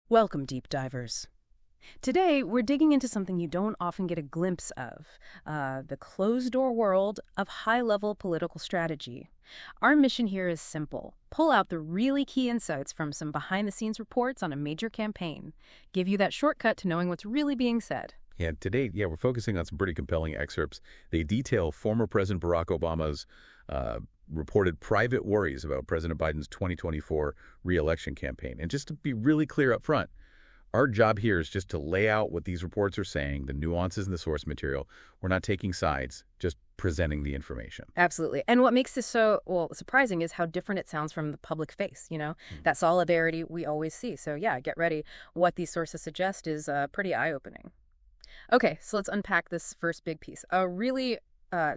Welcome, deep divers. Today, we're digging into something you don't often get a glimpse of, the closed-door world of high-level political strategy. Our mission here is simple. Pull out the really key insights from some behind-the-scenes reports on a major campaign. Give you that shortcut to knowing what's really being said. Yeah, today, we're focusing on some pretty compelling excerpts. They detail former President Barack Obama's reported private worries about President Biden's 2024 reelection campaign. And just to be really clear up front, our job here is just to lay out what these reports are saying, the nuances in the source material. We're not taking sides, just presenting the information. Absolutely. And what makes this so, surprising is how different it sounds from the public face, that solidarity we always see. So yeah, get ready. What these sources suggest is pretty eye-opening. Okay, so let's unpack this first big piece. A really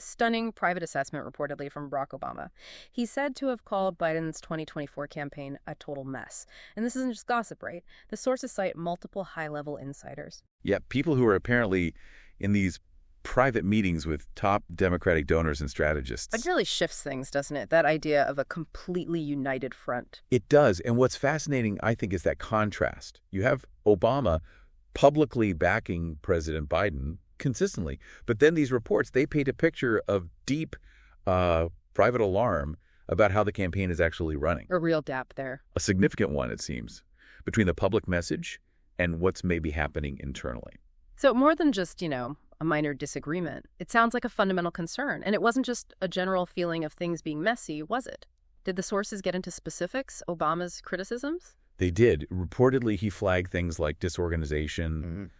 stunning private assessment reportedly from Barack Obama. He's said to have called Biden's 2024 campaign a total mess. And this isn't just gossip, right? The sources cite multiple high-level insiders. Yeah, people who are apparently in these private meetings with top Democratic donors and strategists. It really shifts things, doesn't it? That idea of a completely united front. It does. And what's fascinating, I think, is that contrast. You have Obama publicly backing President Biden consistently. But then these reports, they paint a picture of deep private alarm about how the campaign is actually running. A real gap there. A significant one, it seems, between the public message and what's maybe happening internally. So more than just, a minor disagreement, it sounds like a fundamental concern. And it wasn't just a general feeling of things being messy, was it? Did the sources get into specifics, Obama's criticisms? They did. Reportedly, he flagged things like disorganization,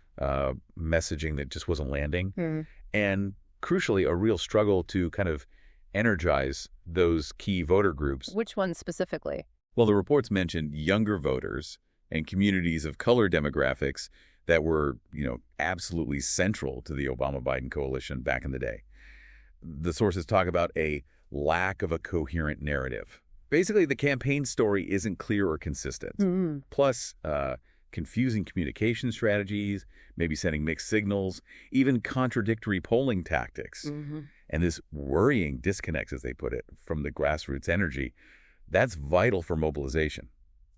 messaging that just wasn't landing, and crucially, a real struggle to kind of energize those key voter groups. Which ones specifically? Well, the reports mentioned younger voters and communities of color demographics that were, absolutely central to the Obama-Biden coalition back in the day. The sources talk about a lack of a coherent narrative. Basically, the campaign story isn't clear or consistent. Plus, confusing communication strategies, maybe sending mixed signals, even contradictory polling tactics. And this worrying disconnect, as they put it, from the grassroots energy, that's vital for mobilization.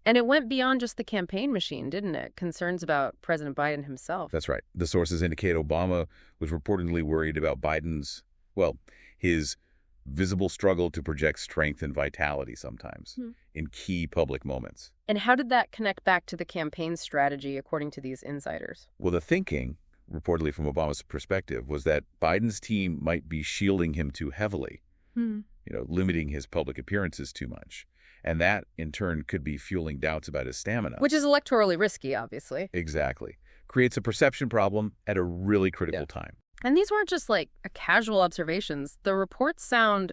And it went beyond just the campaign machine, didn't it? Concerns about President Biden himself. That's right. The sources indicate Obama was reportedly worried about Biden's, his visible struggle to project strength and vitality sometimes in key public moments. And how did that connect back to the campaign strategy, according to these insiders? Well, the thinking, reportedly from Obama's perspective, was that Biden's team might be shielding him too heavily, limiting his public appearances too much. And that, in turn, could be fueling doubts about his stamina. Which is electorally risky, obviously. Exactly. Creates a perception problem at a really critical time. And these weren't just like casual observations. The reports sound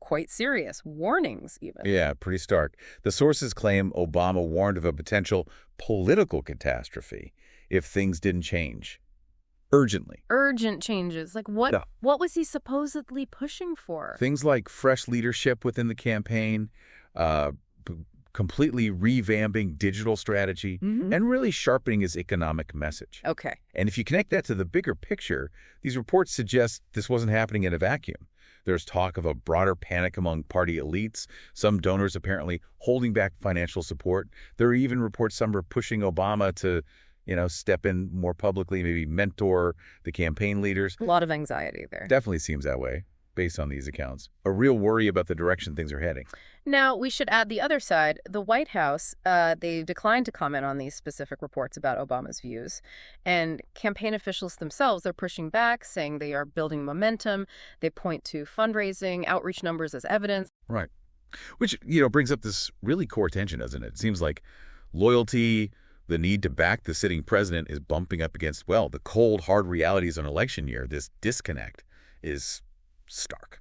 quite serious, warnings even. Yeah, pretty stark. The sources claim Obama warned of a potential political catastrophe if things didn't change urgently. Urgent changes. Like what was he supposedly pushing for? Things like fresh leadership within the campaign, completely revamping digital strategy, and really sharpening his economic message. Okay. And if you connect that to the bigger picture, these reports suggest this wasn't happening in a vacuum. There's talk of a broader panic among party elites, some donors apparently holding back financial support. There are even reports some are pushing Obama to, step in more publicly, maybe mentor the campaign leaders. A lot of anxiety there. Definitely seems that way, based on these accounts. A real worry about the direction things are heading. Now, we should add the other side. The White House, they declined to comment on these specific reports about Obama's views. And campaign officials themselves, they're pushing back, saying they are building momentum. They point to fundraising, outreach numbers as evidence. Right. Which, brings up this really core tension, doesn't it? It seems like loyalty, the need to back the sitting president is bumping up against, the cold, hard realities of an election year. This disconnect is stark.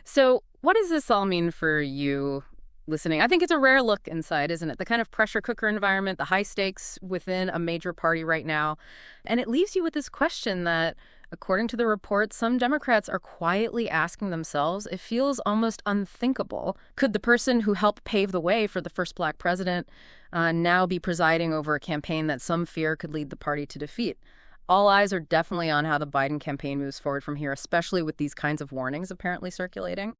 So what does this all mean for you listening? I think it's a rare look inside, isn't it? The kind of pressure cooker environment, the high stakes within a major party right now. And it leaves you with this question that, according to the report, some Democrats are quietly asking themselves, it feels almost unthinkable. Could the person who helped pave the way for the first black president now be presiding over a campaign that some fear could lead the party to defeat? All eyes are definitely on how the Biden campaign moves forward from here, especially with these kinds of warnings apparently circulating.